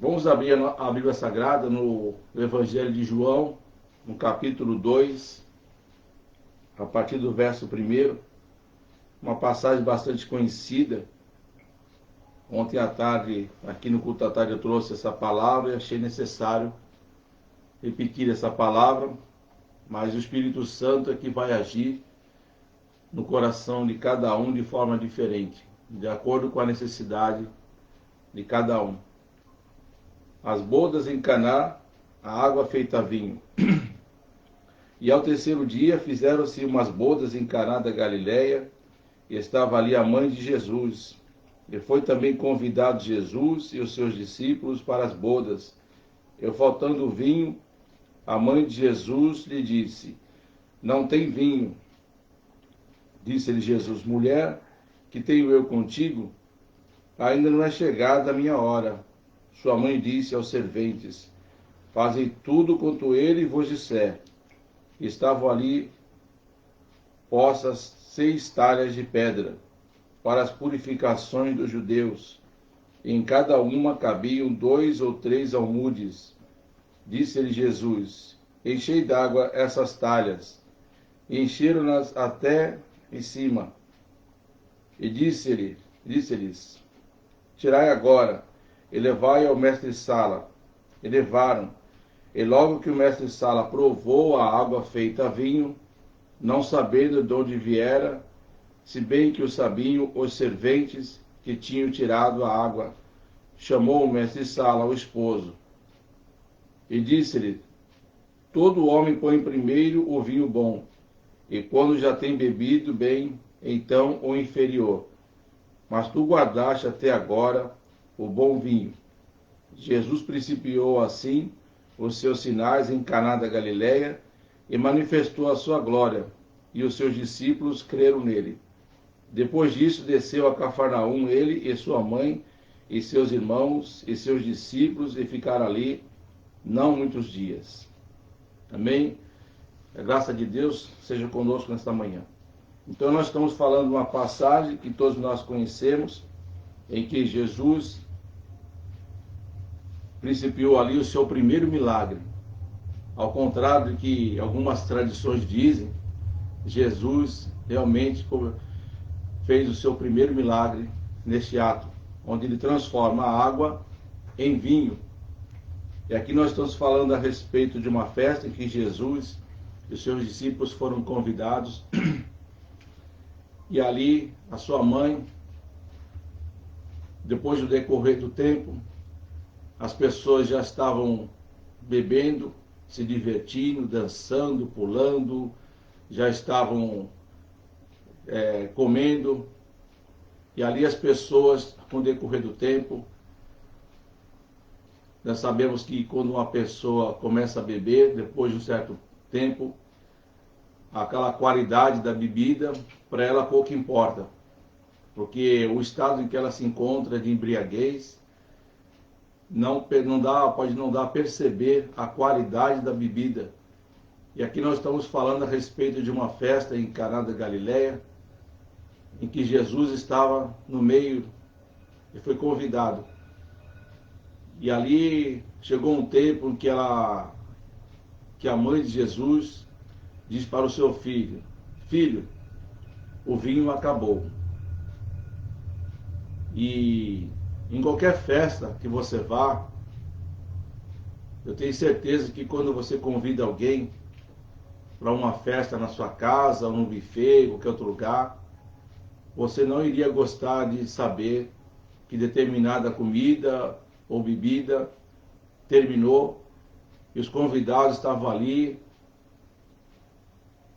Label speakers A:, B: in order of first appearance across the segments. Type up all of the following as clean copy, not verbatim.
A: Vamos abrir a Bíblia Sagrada no Evangelho de João, no capítulo 2, a partir do verso 1, uma passagem bastante conhecida. Ontem à tarde, aqui no culto da tarde, eu trouxe essa palavra e achei necessário repetir essa palavra, mas o Espírito Santo é que vai agir no coração de cada um de forma diferente, de acordo com a necessidade de cada um. As bodas em Caná, a água feita vinho. E ao terceiro dia fizeram-se umas bodas em Caná da Galileia, e estava ali a mãe de Jesus. E foi também convidado Jesus e os seus discípulos para as bodas. E faltando vinho, a mãe de Jesus lhe disse: não tem vinho. Disse-lhe Jesus: mulher, que tenho eu contigo? Ainda não é chegada a minha hora. Sua mãe disse aos serventes: fazei tudo quanto ele vos disser. Estavam ali postas 6 talhas de pedra para as purificações dos judeus. E em cada uma cabiam 2 ou 3 almudes. Disse-lhe Jesus: enchei d'água essas talhas. E encheram-nas até em cima. E disse-lhes: tirai agora, e levai ao mestre-sala. E levaram. E logo que o mestre-sala provou a água feita vinho, não sabendo de onde viera, se bem que o sabiam os serventes que tinham tirado a água, chamou o mestre-sala ao esposo. E disse-lhe: todo homem põe primeiro o vinho bom, e quando já tem bebido bem, então o inferior. Mas tu guardaste até agora o bom vinho. Jesus principiou assim os seus sinais em Caná da Galileia e manifestou a sua glória, e os seus discípulos creram nele. Depois disso, desceu a Cafarnaum ele e sua mãe, e seus irmãos e seus discípulos, e ficaram ali não muitos dias. Amém? A graça de Deus seja conosco nesta manhã. Então nós estamos falando de uma passagem que todos nós conhecemos, em que Jesus principiou ali o seu primeiro milagre. Ao contrário do que algumas tradições dizem, Jesus realmente fez o seu primeiro milagre neste ato, onde ele transforma a água em vinho. E aqui nós estamos falando a respeito de uma festa em que Jesus e os seus discípulos foram convidados, e ali a sua mãe, depois do decorrer do tempo, as pessoas já estavam bebendo, se divertindo, dançando, pulando, já estavam comendo, e ali as pessoas, com o decorrer do tempo, nós sabemos que quando uma pessoa começa a beber, depois de um certo tempo, aquela qualidade da bebida, para ela pouco importa, porque o estado em que ela se encontra de embriaguez pode não dar a perceber a qualidade da bebida. E aqui nós estamos falando a respeito de uma festa em Caná da Galileia, em que Jesus estava no meio e foi convidado. E ali chegou um tempo em que a mãe de Jesus diz para o seu filho: filho, o vinho acabou. E em qualquer festa que você vá, eu tenho certeza que quando você convida alguém para uma festa na sua casa, ou num buffet, em qualquer outro lugar, você não iria gostar de saber que determinada comida ou bebida terminou e os convidados estavam ali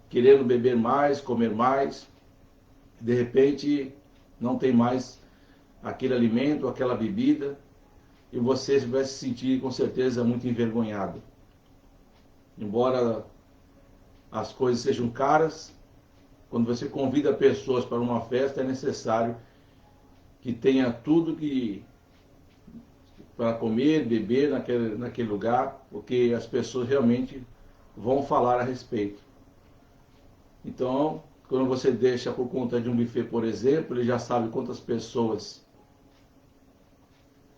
A: querendo beber mais, comer mais. De repente não tem mais aquele alimento, aquela bebida, e você vai se sentir com certeza muito envergonhado. Embora as coisas sejam caras, quando você convida pessoas para uma festa, é necessário que tenha tudo para comer, beber naquele lugar, porque as pessoas realmente vão falar a respeito. Então, quando você deixa por conta de um buffet, por exemplo, ele já sabe quantas pessoas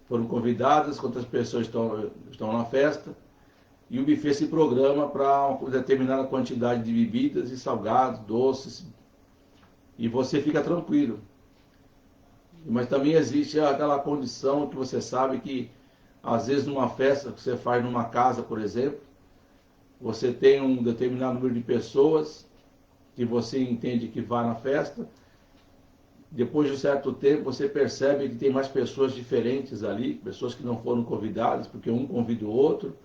A: foram convidadas, quantas pessoas estão na festa, e o buffet se programa para uma determinada quantidade de bebidas e salgados, doces, e você fica tranquilo. Mas também existe aquela condição que você sabe que, às vezes, numa festa que você faz numa casa, por exemplo, você tem um determinado número de pessoas que você entende que vai na festa. Depois de um certo tempo, você percebe que tem mais pessoas diferentes ali, pessoas que não foram convidadas, porque um convida o outro,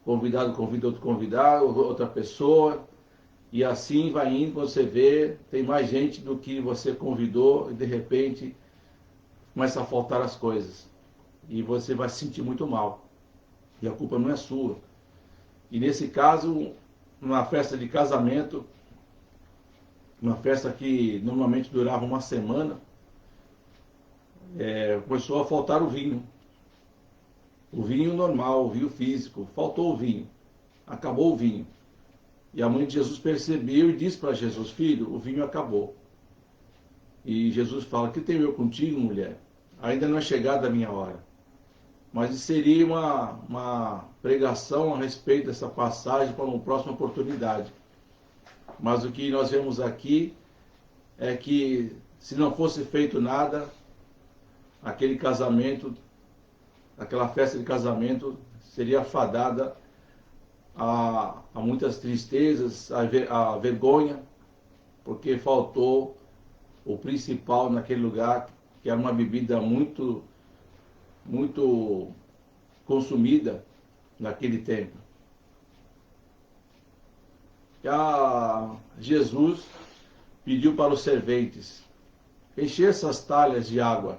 A: convidado convida outro convidado, outra pessoa, e assim vai indo, você vê, tem mais gente do que você convidou, e de repente começa a faltar as coisas. E você vai se sentir muito mal. E a culpa não é sua. E nesse caso, numa festa de casamento, uma festa que normalmente durava uma semana, começou a faltar o vinho. O vinho normal, o vinho físico. Faltou o vinho. Acabou o vinho. E a mãe de Jesus percebeu e disse para Jesus: filho, o vinho acabou. E Jesus fala: que tenho eu contigo, mulher? Ainda não é chegada a minha hora. Mas seria uma pregação a respeito dessa passagem para uma próxima oportunidade. Mas o que nós vemos aqui é que, se não fosse feito nada, aquele casamento, aquela festa de casamento seria fadada a muitas tristezas, a vergonha, porque faltou o principal naquele lugar, que era uma bebida muito consumida naquele tempo. Jesus pediu para os serventes encher essas talhas de água.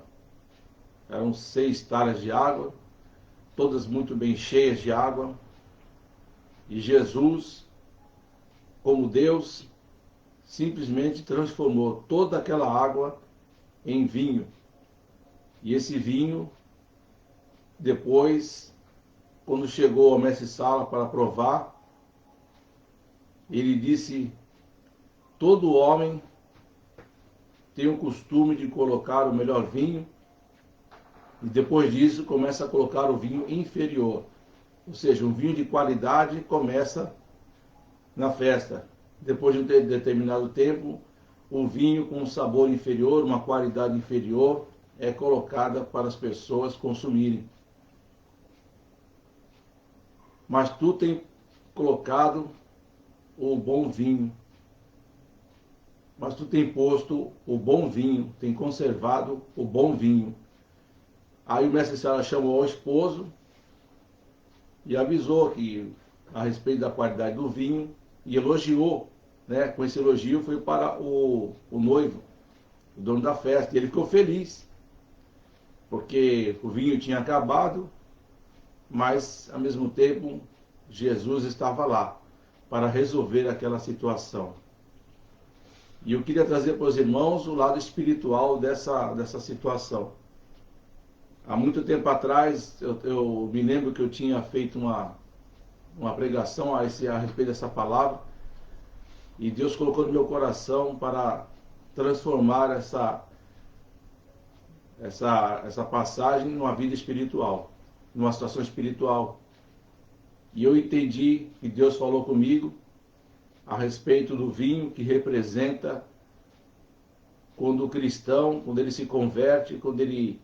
A: Eram 6 talhas de água, todas muito bem cheias de água. E Jesus, como Deus, simplesmente transformou toda aquela água em vinho. E esse vinho, depois, quando chegou ao mestre-sala para provar, ele disse: todo homem tem o costume de colocar o melhor vinho, e depois disso começa a colocar o vinho inferior. Ou seja, um vinho de qualidade começa na festa. Depois de um determinado tempo, o vinho com um sabor inferior, uma qualidade inferior, é colocada para as pessoas consumirem. Mas tu tem colocado o bom vinho. Mas tu tem posto o bom vinho, tem conservado o bom vinho. Aí o mestre-sala chamou o esposo e avisou que a respeito da qualidade do vinho, e elogiou, né? Com esse elogio foi para o noivo, o dono da festa, e ele ficou feliz, porque o vinho tinha acabado, mas ao mesmo tempo Jesus estava lá para resolver aquela situação. E eu queria trazer para os irmãos o lado espiritual dessa situação. Há muito tempo atrás, eu me lembro que eu tinha feito uma pregação a respeito dessa palavra, e Deus colocou no meu coração para transformar essa passagem numa vida espiritual, numa situação espiritual. E eu entendi que Deus falou comigo a respeito do vinho, que representa quando o cristão, quando ele se converte, quando ele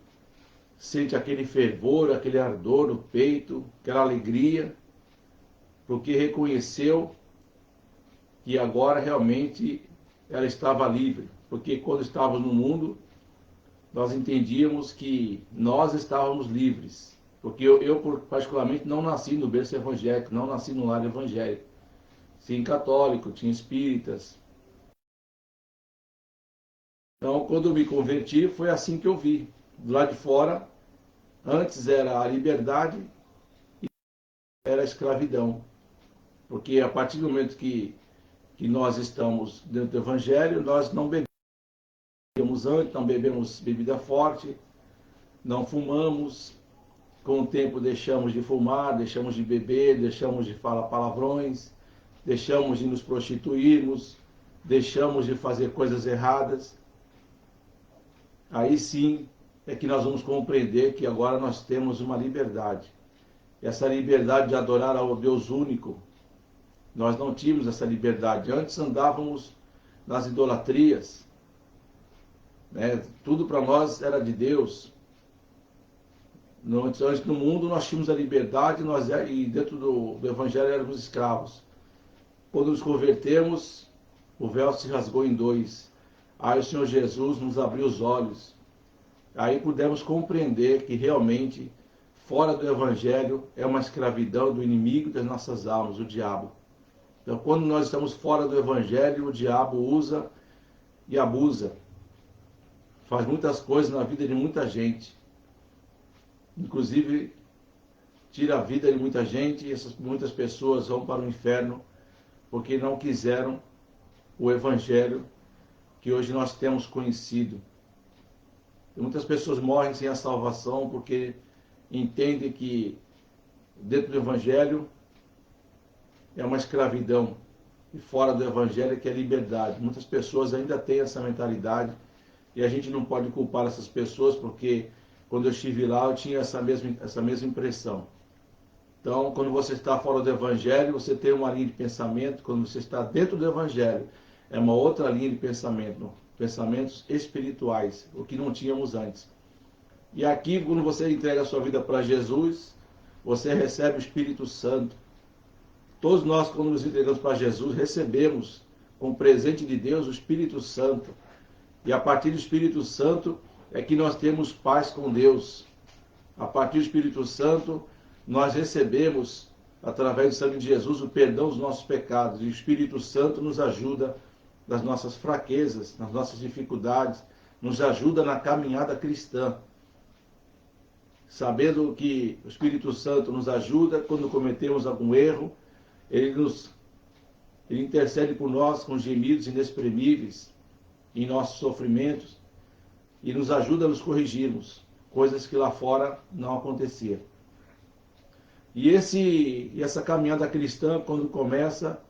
A: sente aquele fervor, aquele ardor no peito, aquela alegria, porque reconheceu que agora realmente ela estava livre. Porque quando estávamos no mundo, nós entendíamos que nós estávamos livres. Porque eu particularmente não nasci no berço evangélico, não nasci no lar evangélico. Sim, católico, tinha espíritas. Então, quando eu me converti, foi assim que eu vi. Do lado de fora, antes era a liberdade e era a escravidão. Porque a partir do momento que nós estamos dentro do Evangelho, nós não bebemos antes, não bebemos bebida forte, não fumamos. Com o tempo deixamos de fumar, deixamos de beber, deixamos de falar palavrões, deixamos de nos prostituirmos, deixamos de fazer coisas erradas. Aí sim, é que nós vamos compreender que agora nós temos uma liberdade. Essa liberdade de adorar ao Deus único. Nós não tínhamos essa liberdade. Antes andávamos nas idolatrias, né? Tudo para nós era de Deus. Antes no mundo nós tínhamos a liberdade e dentro do Evangelho éramos escravos. Quando nos convertemos, o véu se rasgou em dois. Aí o Senhor Jesus nos abriu os olhos. Aí pudemos compreender que realmente, fora do Evangelho, é uma escravidão do inimigo das nossas almas, o diabo. Então, quando nós estamos fora do Evangelho, o diabo usa e abusa. Faz muitas coisas na vida de muita gente. Inclusive, tira a vida de muita gente e muitas pessoas vão para o inferno porque não quiseram o Evangelho que hoje nós temos conhecido. E muitas pessoas morrem sem a salvação porque entendem que dentro do Evangelho é uma escravidão e fora do Evangelho é que é liberdade. Muitas pessoas ainda têm essa mentalidade e a gente não pode culpar essas pessoas porque quando eu estive lá eu tinha essa mesma impressão. Então, quando você está fora do Evangelho, você tem uma linha de pensamento. Quando você está dentro do Evangelho, é uma outra linha de pensamento. Pensamentos espirituais, o que não tínhamos antes. E aqui, quando você entrega a sua vida para Jesus, você recebe o Espírito Santo. Todos nós, quando nos entregamos para Jesus, recebemos, como presente de Deus, o Espírito Santo. E a partir do Espírito Santo é que nós temos paz com Deus. A partir do Espírito Santo, nós recebemos, através do sangue de Jesus, o perdão dos nossos pecados. E o Espírito Santo nos ajuda nas nossas fraquezas, nas nossas dificuldades, nos ajuda na caminhada cristã. Sabendo que o Espírito Santo nos ajuda quando cometemos algum erro, ele intercede por nós com gemidos inexprimíveis em nossos sofrimentos e nos ajuda a nos corrigirmos, coisas que lá fora não aconteciam. E essa caminhada cristã, quando começa,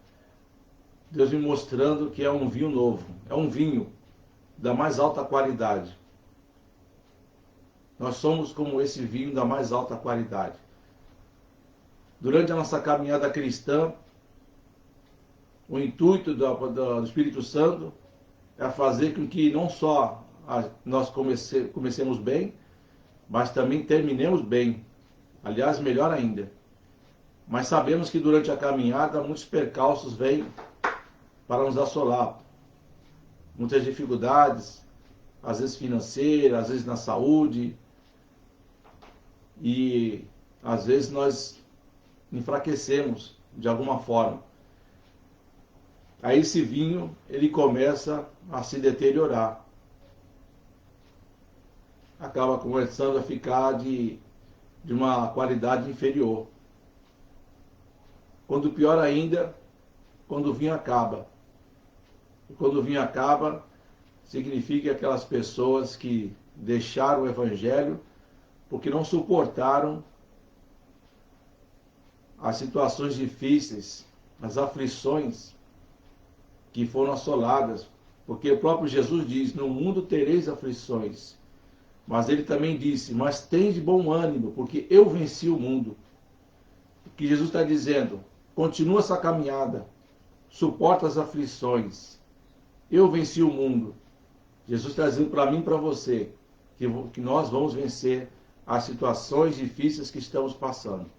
A: Deus me mostrando que é um vinho novo, é um vinho da mais alta qualidade. Nós somos como esse vinho da mais alta qualidade. Durante a nossa caminhada cristã, o intuito do Espírito Santo é fazer com que não só nós comecemos bem, mas também terminemos bem. Aliás, melhor ainda. Mas sabemos que durante a caminhada muitos percalços vêm para nos assolar. Muitas dificuldades, às vezes financeiras, às vezes na saúde. E às vezes nós enfraquecemos de alguma forma. Aí esse vinho, ele começa a se deteriorar. Acaba começando a ficar de uma qualidade inferior. Quando pior ainda, quando o vinho acaba. E quando o vinho acaba, significa que aquelas pessoas que deixaram o Evangelho porque não suportaram as situações difíceis, as aflições que foram assoladas. Porque o próprio Jesus diz, no mundo tereis aflições. Mas ele também disse, mas tende bom ânimo, porque eu venci o mundo. O que Jesus está dizendo, continua essa caminhada, suporta as aflições. Eu venci o mundo. Jesus está dizendo para mim e para você, que nós vamos vencer as situações difíceis que estamos passando.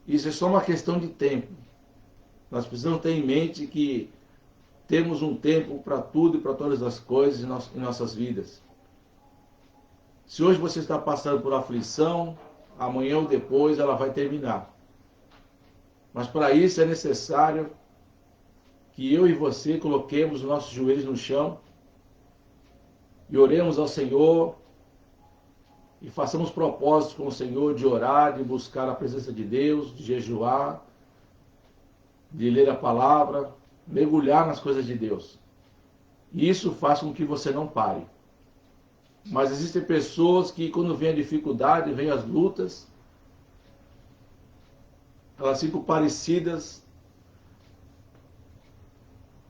A: Isso é só uma questão de tempo. Nós precisamos ter em mente que temos um tempo para tudo e para todas as coisas em nossas vidas. Se hoje você está passando por aflição, amanhã ou depois ela vai terminar. Mas para isso é necessário que eu e você coloquemos os nossos joelhos no chão e oremos ao Senhor e façamos propósitos com o Senhor de orar, de buscar a presença de Deus, de jejuar, de ler a palavra, mergulhar nas coisas de Deus. E isso faz com que você não pare. Mas existem pessoas que quando vem a dificuldade, vem as lutas, elas ficam parecidas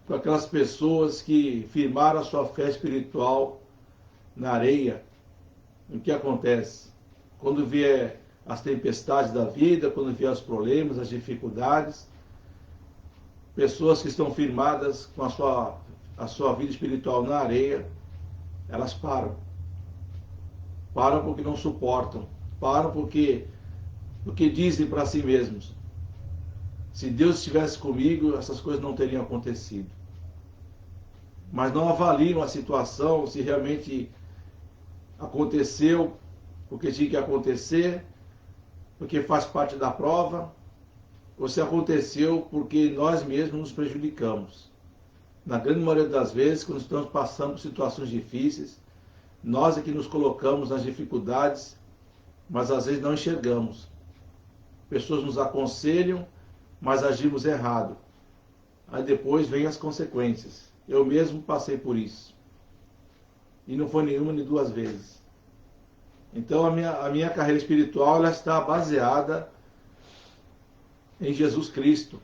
A: com aquelas pessoas que firmaram a sua fé espiritual na areia o que acontece? Quando vier as tempestades da vida, quando vier os problemas, as dificuldades, pessoas que estão firmadas com a sua vida espiritual na areia, elas param. Param porque não suportam. Param porque dizem para si mesmos: se Deus estivesse comigo, essas coisas não teriam acontecido. Mas não avaliam a situação, se realmente aconteceu porque tinha que acontecer, porque faz parte da prova, ou se aconteceu porque nós mesmos nos prejudicamos. Na grande maioria das vezes, quando estamos passando por situações difíceis, nós é que nos colocamos nas dificuldades, mas às vezes não enxergamos. Pessoas nos aconselham, mas agimos errado. Aí depois vem as consequências. Eu mesmo passei por isso. E não foi nenhuma nem duas vezes. Então a minha carreira espiritual ela está baseada em Jesus Cristo.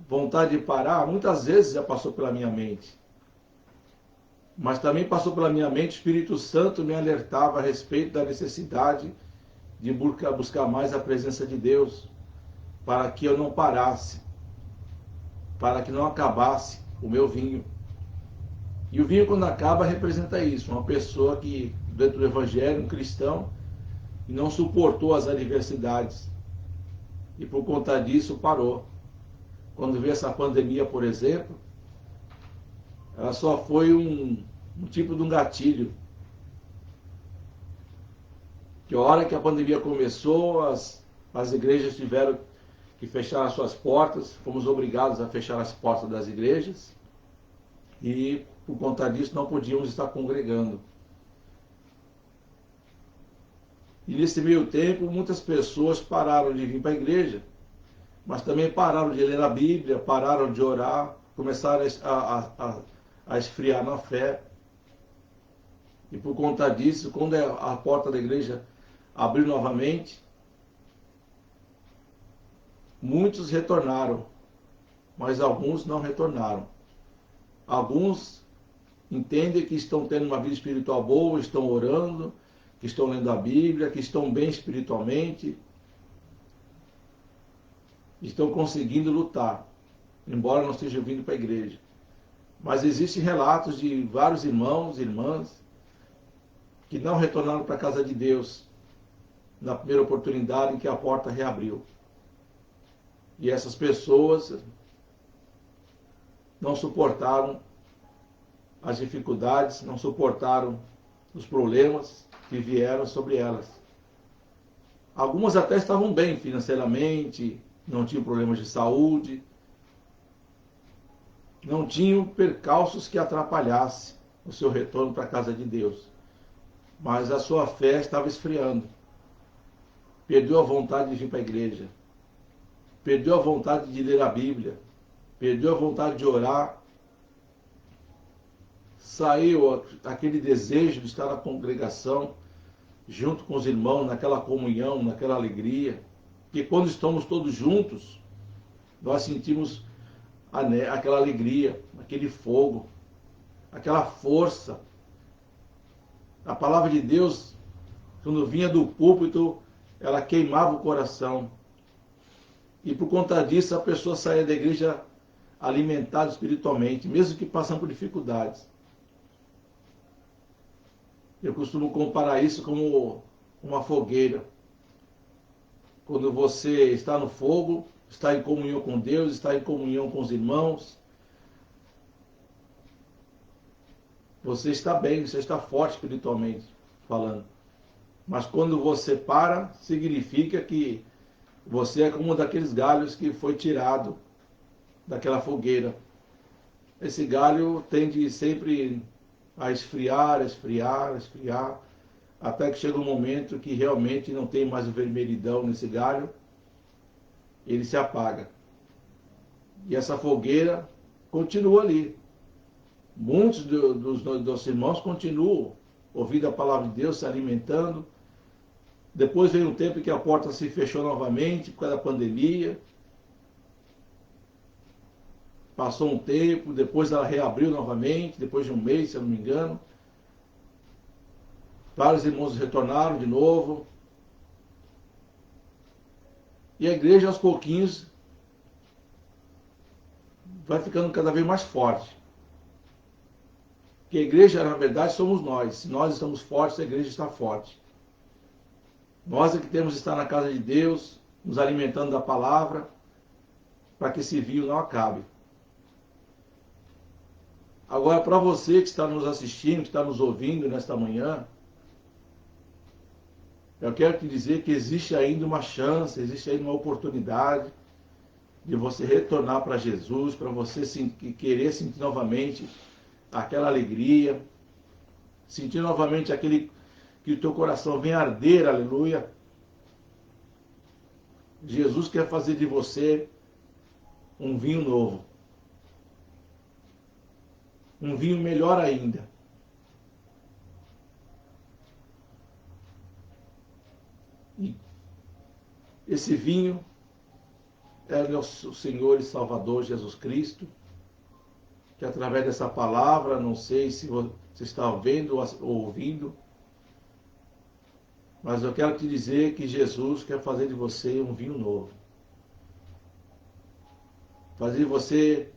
A: Vontade de parar, muitas vezes já passou pela minha mente. Mas também passou pela minha mente, o Espírito Santo me alertava a respeito da necessidade de buscar mais a presença de Deus, para que eu não parasse, para que não acabasse o meu vinho. E o vinho, quando acaba, representa isso, uma pessoa que, dentro do Evangelho, um cristão, não suportou as adversidades. E por conta disso, parou. Quando veio essa pandemia, por exemplo, ela só foi um tipo de um gatilho. Que a hora que a pandemia começou, as igrejas tiveram que fechar as suas portas, fomos obrigados a fechar as portas das igrejas e, por conta disso, não podíamos estar congregando. E nesse meio tempo, muitas pessoas pararam de vir para a igreja, mas também pararam de ler a Bíblia, pararam de orar, começaram a esfriar na fé. E por conta disso, quando a porta da igreja abriu novamente, muitos retornaram, mas alguns não retornaram. Alguns entendem que estão tendo uma vida espiritual boa, estão orando, que estão lendo a Bíblia, que estão bem espiritualmente, estão conseguindo lutar, embora não estejam vindo para a igreja. Mas existem relatos de vários irmãos e irmãs que não retornaram para a casa de Deus na primeira oportunidade em que a porta reabriu. E essas pessoas não suportaram as dificuldades, não suportaram os problemas que vieram sobre elas. Algumas até estavam bem financeiramente, não tinham problemas de saúde, não tinham percalços que atrapalhassem o seu retorno para a casa de Deus. Mas a sua fé estava esfriando. Perdeu a vontade de vir para a igreja. Perdeu a vontade de ler a Bíblia. Perdeu a vontade de orar. Saiu aquele desejo de estar na congregação, junto com os irmãos, naquela comunhão, naquela alegria. Que quando estamos todos juntos, nós sentimos aquela alegria, aquele fogo, aquela força. A palavra de Deus, quando vinha do púlpito, ela queimava o coração. E por conta disso, a pessoa saía da igreja alimentada espiritualmente, mesmo que passando por dificuldades. Eu costumo comparar isso como uma fogueira. Quando você está no fogo, está em comunhão com Deus, está em comunhão com os irmãos, você está bem, você está forte espiritualmente falando. Mas quando você para, significa que você é como um daqueles galhos que foi tirado daquela fogueira. Esse galho tende sempre a esfriar, até que chega um momento que realmente não tem mais o vermelhidão nesse galho, ele se apaga. E essa fogueira continua ali. Muitos dos irmãos continuam ouvindo a palavra de Deus, se alimentando. Depois veio um tempo que a porta se fechou novamente por causa da pandemia. Passou um tempo, depois ela reabriu novamente, depois de um mês, se eu não me engano. Vários irmãos retornaram de novo. E a igreja, aos pouquinhos, vai ficando cada vez mais forte. Porque a igreja, na verdade, somos nós. Se nós estamos fortes, a igreja está forte. Nós é que temos que estar na casa de Deus, nos alimentando da palavra, para que esse vinho não acabe. Agora, para você que está nos assistindo, que está nos ouvindo nesta manhã, eu quero te dizer que existe ainda uma chance, existe ainda uma oportunidade de você retornar para Jesus, para você querer sentir novamente aquela alegria, sentir novamente aquele que o teu coração venha arder, aleluia. Jesus quer fazer de você um vinho novo, um vinho melhor ainda. E esse vinho é o nosso Senhor e Salvador Jesus Cristo, que através dessa palavra, não sei se você está vendo ou ouvindo, mas eu quero te dizer que Jesus quer fazer de você um vinho novo. Fazer de você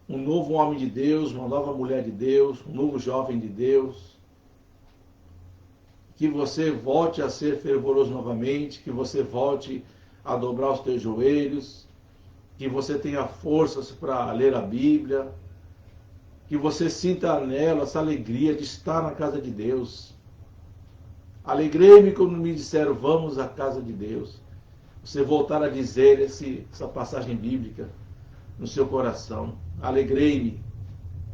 A: um novo homem de Deus, uma nova mulher de Deus, um novo jovem de Deus. Que você volte a ser fervoroso novamente, que você volte a dobrar os teus joelhos, que você tenha forças para ler a Bíblia, que você sinta nela essa alegria de estar na casa de Deus. Alegrei-me quando me disseram, vamos à casa de Deus. Você voltar a dizer essa passagem bíblica no seu coração. Alegrei-me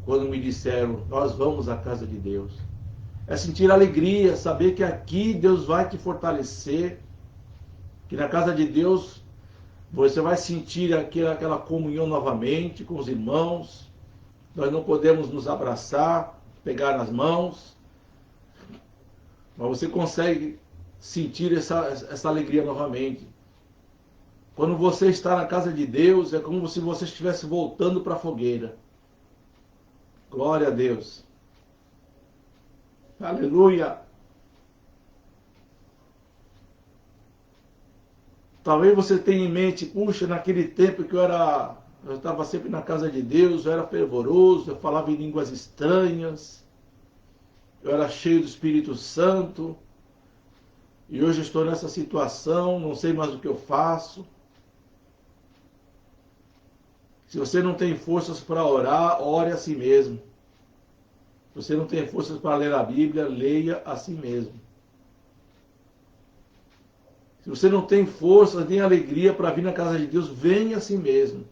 A: quando me disseram, nós vamos à casa de Deus. É sentir alegria, saber que aqui Deus vai te fortalecer, que na casa de Deus você vai sentir aquela comunhão novamente com os irmãos. Nós não podemos nos abraçar, pegar nas mãos, mas você consegue sentir essa alegria novamente. Quando você está na casa de Deus, é como se você estivesse voltando para a fogueira. Glória a Deus. Aleluia. Talvez você tenha em mente, puxa, naquele tempo que eu estava sempre na casa de Deus, eu era fervoroso, eu falava em línguas estranhas, eu era cheio do Espírito Santo, e hoje eu estou nessa situação, não sei mais o que eu faço. Se você não tem forças para orar, ore a si mesmo. Se você não tem forças para ler a Bíblia, leia a si mesmo. Se você não tem forças nem alegria para vir na casa de Deus, venha a si mesmo.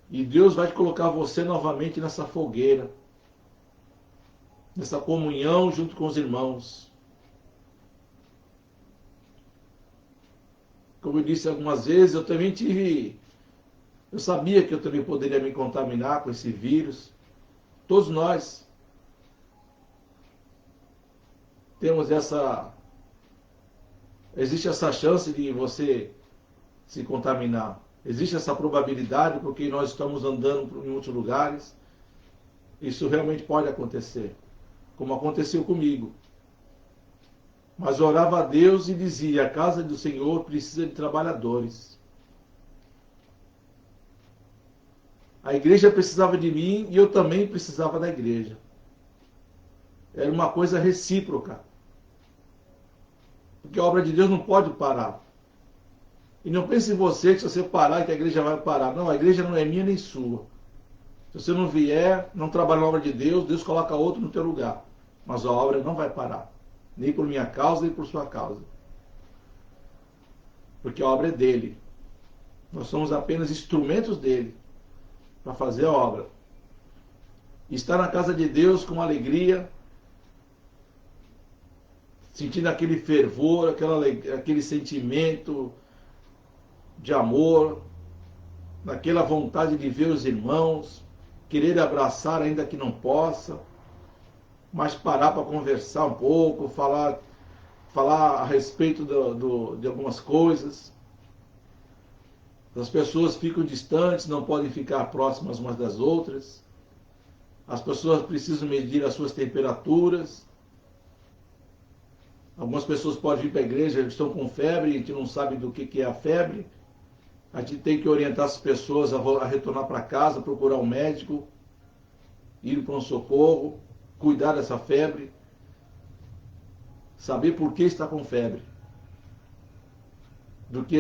A: E Deus vai colocar você novamente nessa fogueira, nessa comunhão junto com os irmãos. Como eu disse algumas vezes, eu sabia que eu também poderia me contaminar com esse vírus. Todos nós temos existe essa chance de você se contaminar. Existe essa probabilidade porque nós estamos andando em outros lugares. Isso realmente pode acontecer, como aconteceu comigo. Mas eu orava a Deus e dizia, a casa do Senhor precisa de trabalhadores. A igreja precisava de mim e eu também precisava da igreja. Era uma coisa recíproca. Porque a obra de Deus não pode parar. E não pense em você que se você parar, que a igreja vai parar. Não, a igreja não é minha nem sua. Se você não vier, não trabalha na obra de Deus, Deus coloca outro no teu lugar. Mas a obra não vai parar. Nem por minha causa, nem por sua causa. Porque a obra é dele. Nós somos apenas instrumentos dele para fazer a obra. Estar na casa de Deus com alegria, sentindo aquele fervor, aquele sentimento de amor, aquela vontade de ver os irmãos, querer abraçar ainda que não possa, mas parar para conversar um pouco, falar a respeito de algumas coisas. As pessoas ficam distantes, não podem ficar próximas umas das outras. As pessoas precisam medir as suas temperaturas. Algumas pessoas podem vir para a igreja, estão com febre, a gente não sabe do que é a febre. A gente tem que orientar as pessoas a retornar para casa, procurar um médico, ir para um socorro, cuidar dessa febre, saber por que está com febre.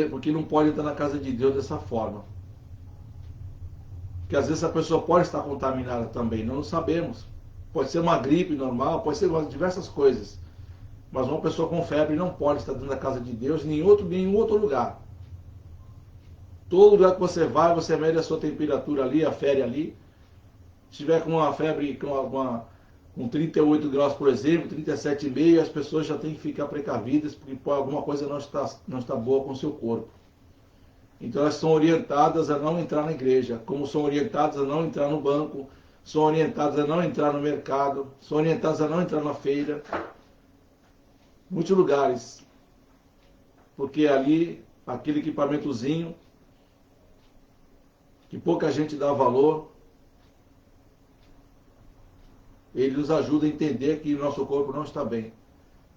A: Porque não pode entrar na casa de Deus dessa forma. Porque às vezes a pessoa pode estar contaminada também, nós não sabemos. Pode ser uma gripe normal, pode ser diversas coisas. Mas uma pessoa com febre não pode estar dentro da casa de Deus nem em nenhum outro lugar. Todo lugar que você vai, você mede a sua temperatura ali, afere ali. Se tiver com uma febre com 38 graus, por exemplo, 37,5, as pessoas já têm que ficar precavidas, porque alguma coisa não está boa com o seu corpo. Então elas são orientadas a não entrar na igreja, como são orientadas a não entrar no banco, são orientadas a não entrar no mercado, são orientadas a não entrar na feira. Muitos lugares. Porque ali, aquele equipamentozinho, que pouca gente dá valor, ele nos ajuda a entender que o nosso corpo não está bem.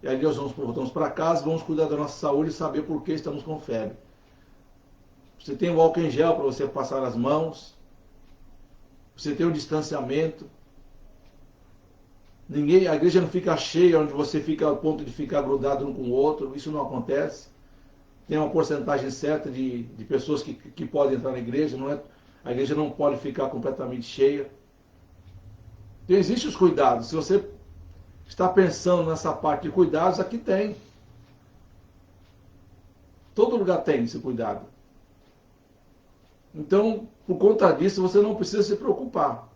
A: E aí nós voltamos para casa, vamos cuidar da nossa saúde e saber por que estamos com febre. Você tem o álcool em gel para você passar nas mãos. Você tem o distanciamento. A igreja não fica cheia onde você fica ao ponto de ficar grudado um com o outro. Isso não acontece. Tem uma porcentagem certa de pessoas que podem entrar na igreja. A igreja não pode ficar completamente cheia. Então existem os cuidados. Se você está pensando nessa parte de cuidados, aqui tem. Todo lugar tem esse cuidado. Então, por conta disso, você não precisa se preocupar.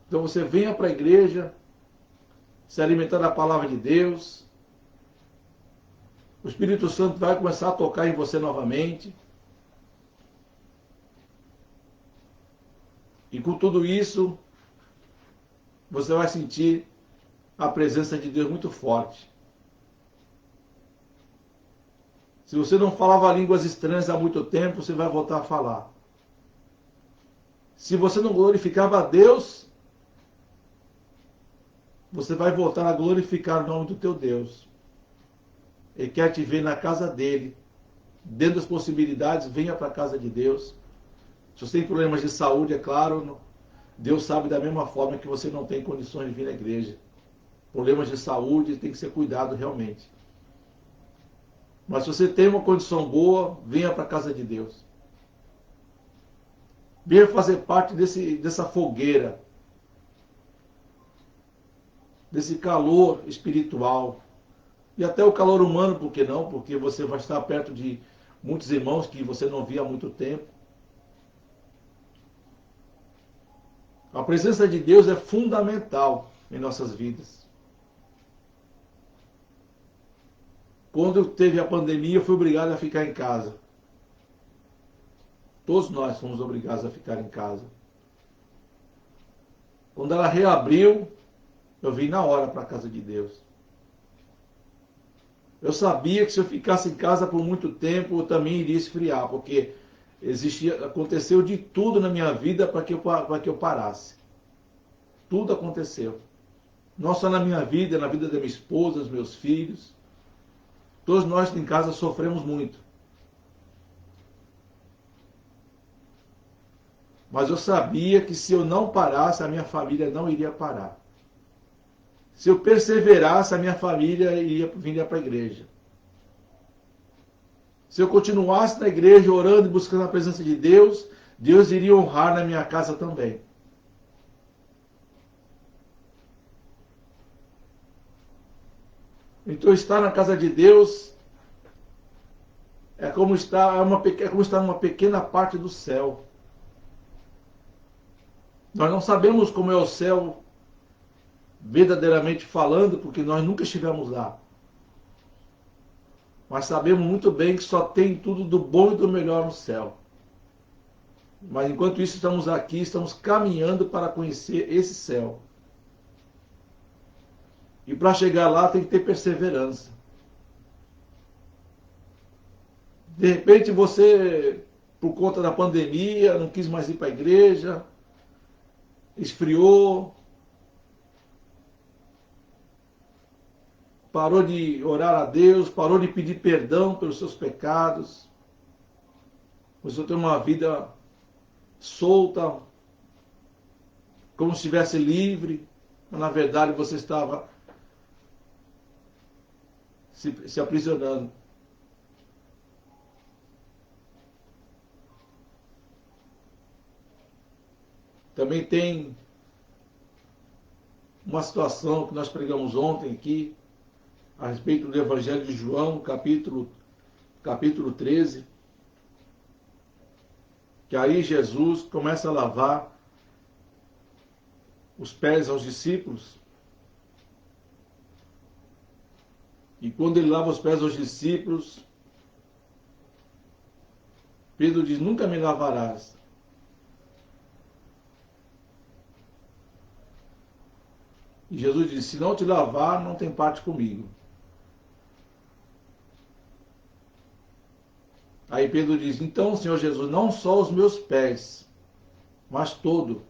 A: Então você venha para a igreja, se alimentar da palavra de Deus. O Espírito Santo vai começar a tocar em você novamente. E com tudo isso, você vai sentir a presença de Deus muito forte. Se você não falava línguas estranhas há muito tempo, você vai voltar a falar. Se você não glorificava a Deus, você vai voltar a glorificar o nome do teu Deus. Ele quer te ver na casa dele. Dentro das possibilidades, venha para a casa de Deus. Se você tem problemas de saúde, é claro, Deus sabe da mesma forma que você não tem condições de vir à igreja. Problemas de saúde tem que ser cuidado realmente. Mas se você tem uma condição boa, venha para a casa de Deus. Venha fazer parte dessa fogueira, desse calor espiritual. E até o calor humano, por que não? Porque você vai estar perto de muitos irmãos que você não via há muito tempo. A presença de Deus é fundamental em nossas vidas. Quando teve a pandemia, eu fui obrigado a ficar em casa. Todos nós fomos obrigados a ficar em casa. Quando ela reabriu, eu vim na hora para a casa de Deus. Eu sabia que se eu ficasse em casa por muito tempo, eu também iria esfriar, porque aconteceu de tudo na minha vida para que eu parasse. Tudo aconteceu. Não só na minha vida, na vida da minha esposa, dos meus filhos. Todos nós em casa sofremos muito. Mas eu sabia que se eu não parasse, a minha família não iria parar. Se eu perseverasse, a minha família viria para a igreja. Se eu continuasse na igreja orando e buscando a presença de Deus, Deus iria honrar na minha casa também. Então estar na casa de Deus é como estar numa pequena parte do céu. Nós não sabemos como é o céu verdadeiramente falando, porque nós nunca estivemos lá. Mas sabemos muito bem que só tem tudo do bom e do melhor no céu. Mas enquanto isso estamos aqui, estamos caminhando para conhecer esse céu. E para chegar lá tem que ter perseverança. De repente você, por conta da pandemia, não quis mais ir para a igreja, esfriou, parou de orar a Deus, parou de pedir perdão pelos seus pecados. Você tem uma vida solta, como se estivesse livre, mas na verdade você estava se aprisionando. Também tem uma situação que nós pregamos ontem aqui, a respeito do Evangelho de João, capítulo 13, que aí Jesus começa a lavar os pés aos discípulos. E quando ele lava os pés aos discípulos, Pedro diz: nunca me lavarás. E Jesus diz: se não te lavar, não tem parte comigo. Aí Pedro diz: então, Senhor Jesus, não só os meus pés, mas todo.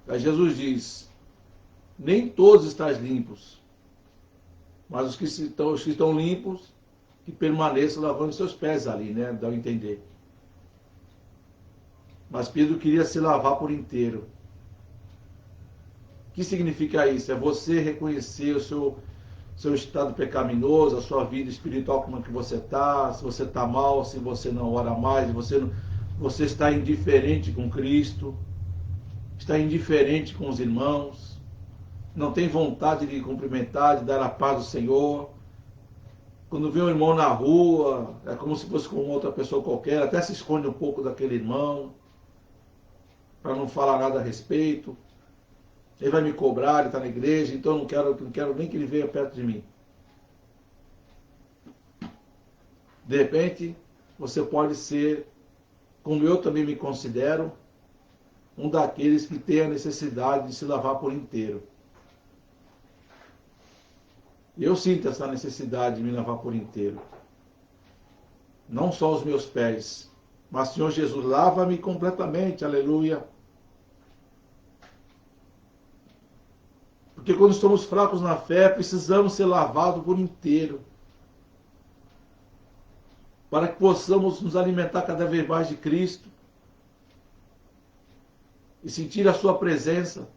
A: Aí Jesus diz: nem todos estás limpos, mas os que estão limpos, que permaneçam lavando seus pés ali, né? Dá a entender. Mas Pedro queria se lavar por inteiro. O que significa isso? É você reconhecer o seu estado pecaminoso, a sua vida espiritual, como é que você está, se você está mal, se você não ora mais, se você está indiferente com Cristo, está indiferente com os irmãos, não tem vontade de cumprimentar, de dar a paz do Senhor. Quando vê um irmão na rua, é como se fosse com outra pessoa qualquer, até se esconde um pouco daquele irmão, para não falar nada a respeito. Ele vai me cobrar, ele está na igreja, então eu não quero nem que ele venha perto de mim. De repente, você pode ser, como eu também me considero, um daqueles que tem a necessidade de se lavar por inteiro. Eu sinto essa necessidade de me lavar por inteiro. Não só os meus pés, mas, Senhor Jesus, lava-me completamente, aleluia. Porque quando estamos fracos na fé, precisamos ser lavados por inteiro. Para que possamos nos alimentar cada vez mais de Cristo. E sentir a sua presença.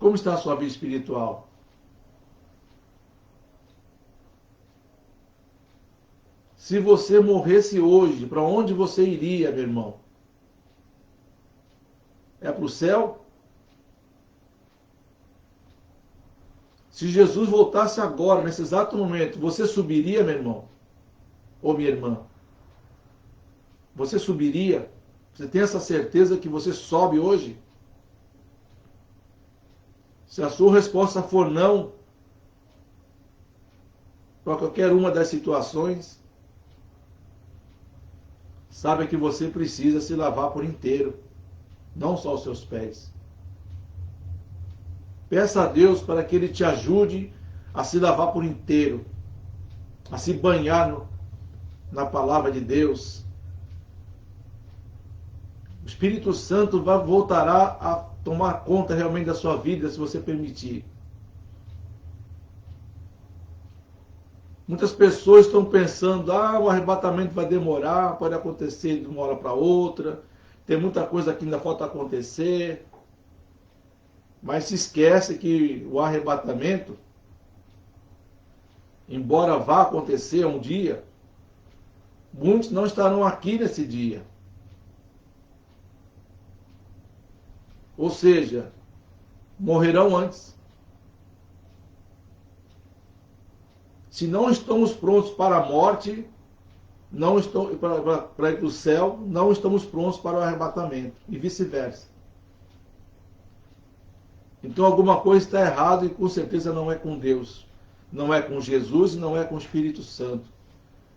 A: Como está a sua vida espiritual? Se você morresse hoje, para onde você iria, meu irmão? É para o céu? Se Jesus voltasse agora, nesse exato momento, você subiria, meu irmão? Ou minha irmã? Você subiria? Você tem essa certeza que você sobe hoje? Se a sua resposta for não, para qualquer uma das situações, saiba que você precisa se lavar por inteiro, não só os seus pés. Peça a Deus para que Ele te ajude a se lavar por inteiro, a se banhar na palavra de Deus. O Espírito Santo voltará a tomar conta realmente da sua vida, se você permitir. Muitas pessoas estão pensando: o arrebatamento vai demorar, pode acontecer de uma hora para outra, tem muita coisa que ainda falta acontecer. Mas se esquece que o arrebatamento, embora vá acontecer um dia, muitos não estarão aqui nesse dia. Ou seja, morrerão antes. Se não estamos prontos para a morte, para ir para o céu, não estamos prontos para o arrebatamento. E vice-versa. Então alguma coisa está errada e com certeza não é com Deus. Não é com Jesus e não é com o Espírito Santo.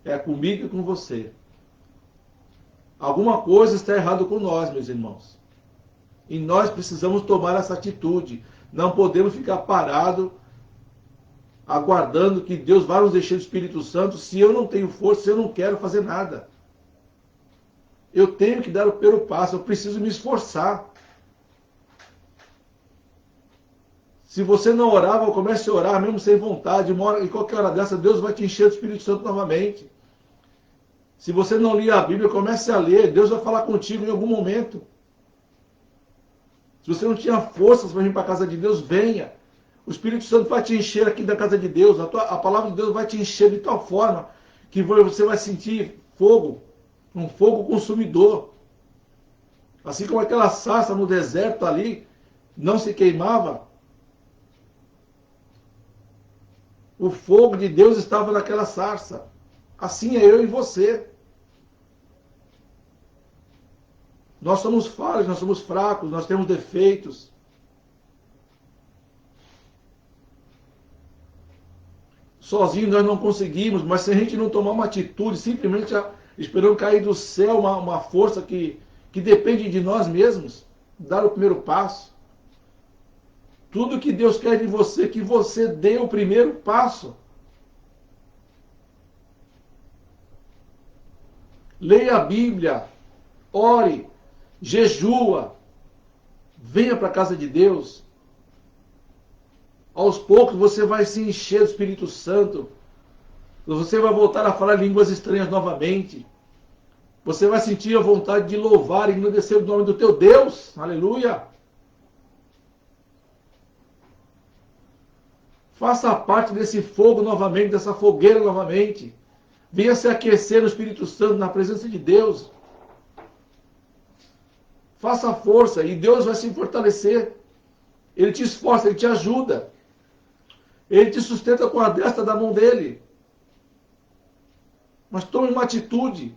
A: É comigo e com você. Alguma coisa está errada com nós, meus irmãos. E nós precisamos tomar essa atitude. Não podemos ficar parados aguardando que Deus vai nos encher do Espírito Santo, se eu não tenho força, se eu não quero fazer nada. Eu tenho que dar o primeiro passo, eu preciso me esforçar. Se você não orava, comece a orar, mesmo sem vontade, em qualquer hora dessa, Deus vai te encher do Espírito Santo novamente. Se você não lia a Bíblia, comece a ler, Deus vai falar contigo em algum momento. Se você não tinha forças para vir para a casa de Deus, venha. O Espírito Santo vai te encher aqui da casa de Deus. A palavra de Deus vai te encher de tal forma que você vai sentir fogo. Um fogo consumidor. Assim como aquela sarça no deserto ali não se queimava. O fogo de Deus estava naquela sarça. Assim é eu e você. Nós somos falhos, nós somos fracos, nós temos defeitos. Sozinhos nós não conseguimos, mas se a gente não tomar uma atitude, simplesmente esperando cair do céu uma força que depende de nós mesmos, dar o primeiro passo. Tudo que Deus quer de você, que você dê o primeiro passo. Leia a Bíblia, ore, jejua, venha para a casa de Deus. Aos poucos você vai se encher do Espírito Santo. Você vai voltar a falar línguas estranhas novamente. Você vai sentir a vontade de louvar e engrandecer o nome do teu Deus. Aleluia! Faça parte desse fogo novamente, dessa fogueira novamente. Venha se aquecer no Espírito Santo, na presença de Deus. Faça força e Deus vai se fortalecer. Ele te esforça, Ele te ajuda. Ele te sustenta com a destra da mão dele. Mas tome uma atitude.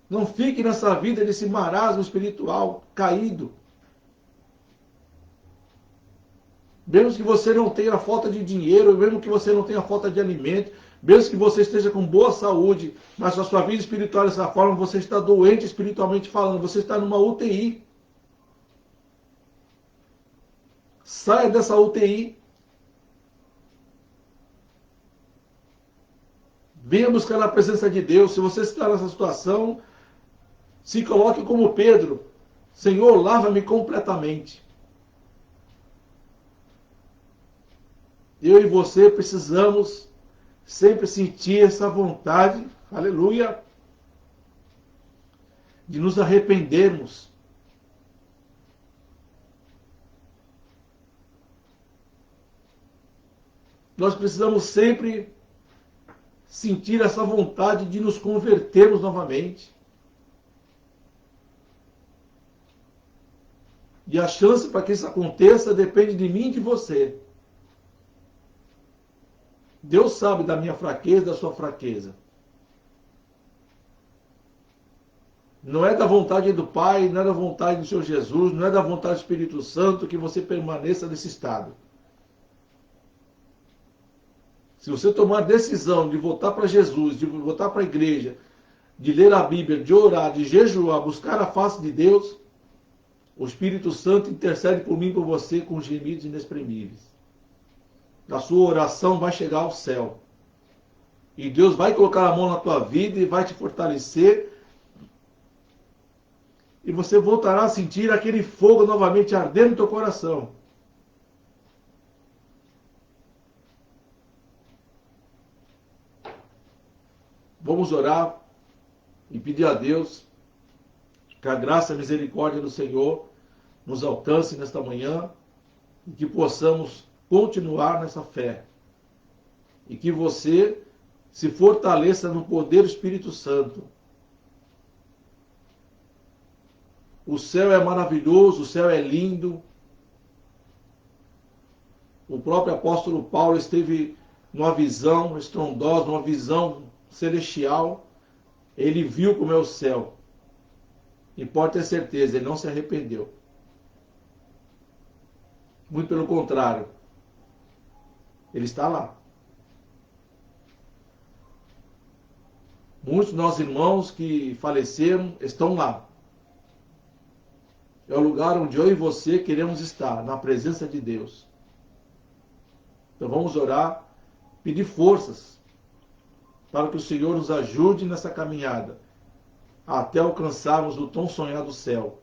A: Não fique nessa vida desse marasmo espiritual caído. Mesmo que você não tenha falta de dinheiro, mesmo que você não tenha falta de alimento, mesmo que você esteja com boa saúde, mas a sua vida espiritual dessa forma, você está doente espiritualmente falando, você está numa UTI. Saia dessa UTI. Venha buscar na presença de Deus. Se você está nessa situação, se coloque como Pedro. Senhor, lava-me completamente. Eu e você precisamos sempre sentir essa vontade, aleluia, de nos arrependermos. Nós precisamos sempre sentir essa vontade de nos convertermos novamente. E a chance para que isso aconteça depende de mim e de você. Deus sabe da minha fraqueza, da sua fraqueza. Não é da vontade do Pai, não é da vontade do Senhor Jesus, não é da vontade do Espírito Santo que você permaneça nesse estado. Se você tomar a decisão de voltar para Jesus, de voltar para a igreja, de ler a Bíblia, de orar, de jejuar, buscar a face de Deus, o Espírito Santo intercede por mim e por você com gemidos inexprimíveis. A sua oração vai chegar ao céu. E Deus vai colocar a mão na tua vida e vai te fortalecer. E você voltará a sentir aquele fogo novamente ardendo no teu coração. Vamos orar e pedir a Deus que a graça e a misericórdia do Senhor nos alcance nesta manhã e que possamos continuar nessa fé. E que você se fortaleça no poder do Espírito Santo. O céu é maravilhoso, o céu é lindo. O próprio apóstolo Paulo esteve numa visão estrondosa, numa visão celestial. Ele viu como é o céu. E pode ter certeza, ele não se arrependeu. Muito pelo contrário. Ele está lá. Muitos dos nossos irmãos que faleceram estão lá. É o lugar onde eu e você queremos estar, na presença de Deus. Então vamos orar, pedir forças para que o Senhor nos ajude nessa caminhada, até alcançarmos o tão sonhado céu.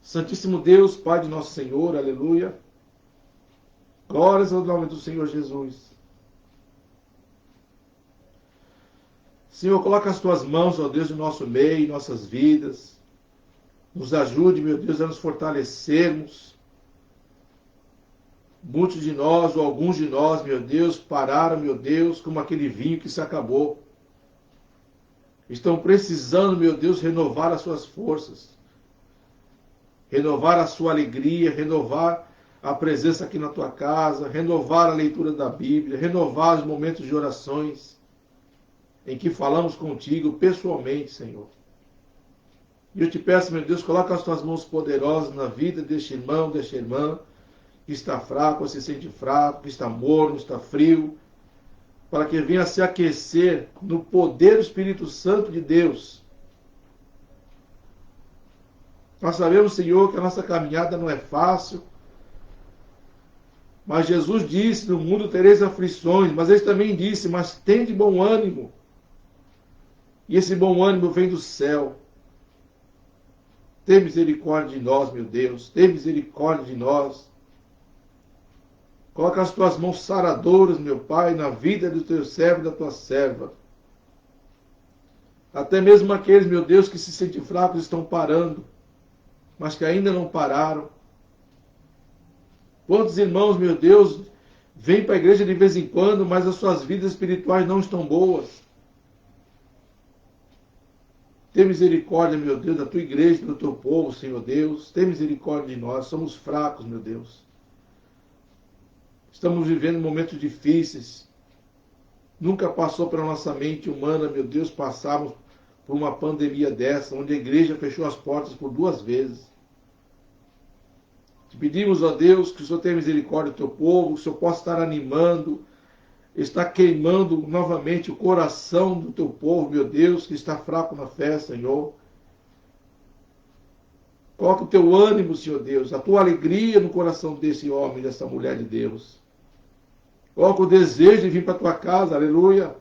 A: Santíssimo Deus, Pai de nosso Senhor, aleluia. Glórias ao nome do Senhor Jesus. Senhor, coloca as tuas mãos, ó Deus, no nosso meio, em nossas vidas. Nos ajude, meu Deus, a nos fortalecermos. Muitos de nós, ou alguns de nós, meu Deus, pararam, meu Deus, como aquele vinho que se acabou. Estão precisando, meu Deus, renovar as suas forças. Renovar a sua alegria, renovar a presença aqui na tua casa, renovar a leitura da Bíblia, renovar os momentos de orações em que falamos contigo pessoalmente, Senhor. E eu te peço, meu Deus, coloca as tuas mãos poderosas na vida deste irmão, desta irmã, que está fraco, ou se sente fraco, que está morno, está frio, para que venha se aquecer no poder do Espírito Santo de Deus. Nós sabemos, Senhor, que a nossa caminhada não é fácil, mas Jesus disse, no mundo tereis aflições, mas ele também disse, mas tende bom ânimo. E esse bom ânimo vem do céu. Tem misericórdia de nós, meu Deus, tem misericórdia de nós. Coloca as tuas mãos saradoras, meu Pai, na vida do teu servo e da tua serva. Até mesmo aqueles, meu Deus, que se sentem fracos estão parando, mas que ainda não pararam. Quantos irmãos, meu Deus, vêm para a igreja de vez em quando, mas as suas vidas espirituais não estão boas. Tem misericórdia, meu Deus, da tua igreja, do teu povo, Senhor Deus. Tem misericórdia de nós, somos fracos, meu Deus. Estamos vivendo momentos difíceis. Nunca passou pela nossa mente humana, meu Deus, passarmos por uma pandemia dessa, onde a igreja fechou as portas por 2 vezes. Te pedimos, ó Deus, que o Senhor tenha misericórdia do teu povo, que o Senhor possa estar animando, está queimando novamente o coração do teu povo, meu Deus, que está fraco na fé, Senhor. Coloca o teu ânimo, Senhor Deus, a tua alegria no coração desse homem, dessa mulher de Deus. Coloca o desejo de vir para a tua casa, aleluia.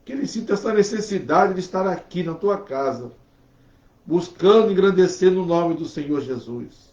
A: Que ele sinta essa necessidade de estar aqui na tua casa, buscando e engrandecendo o nome do Senhor Jesus.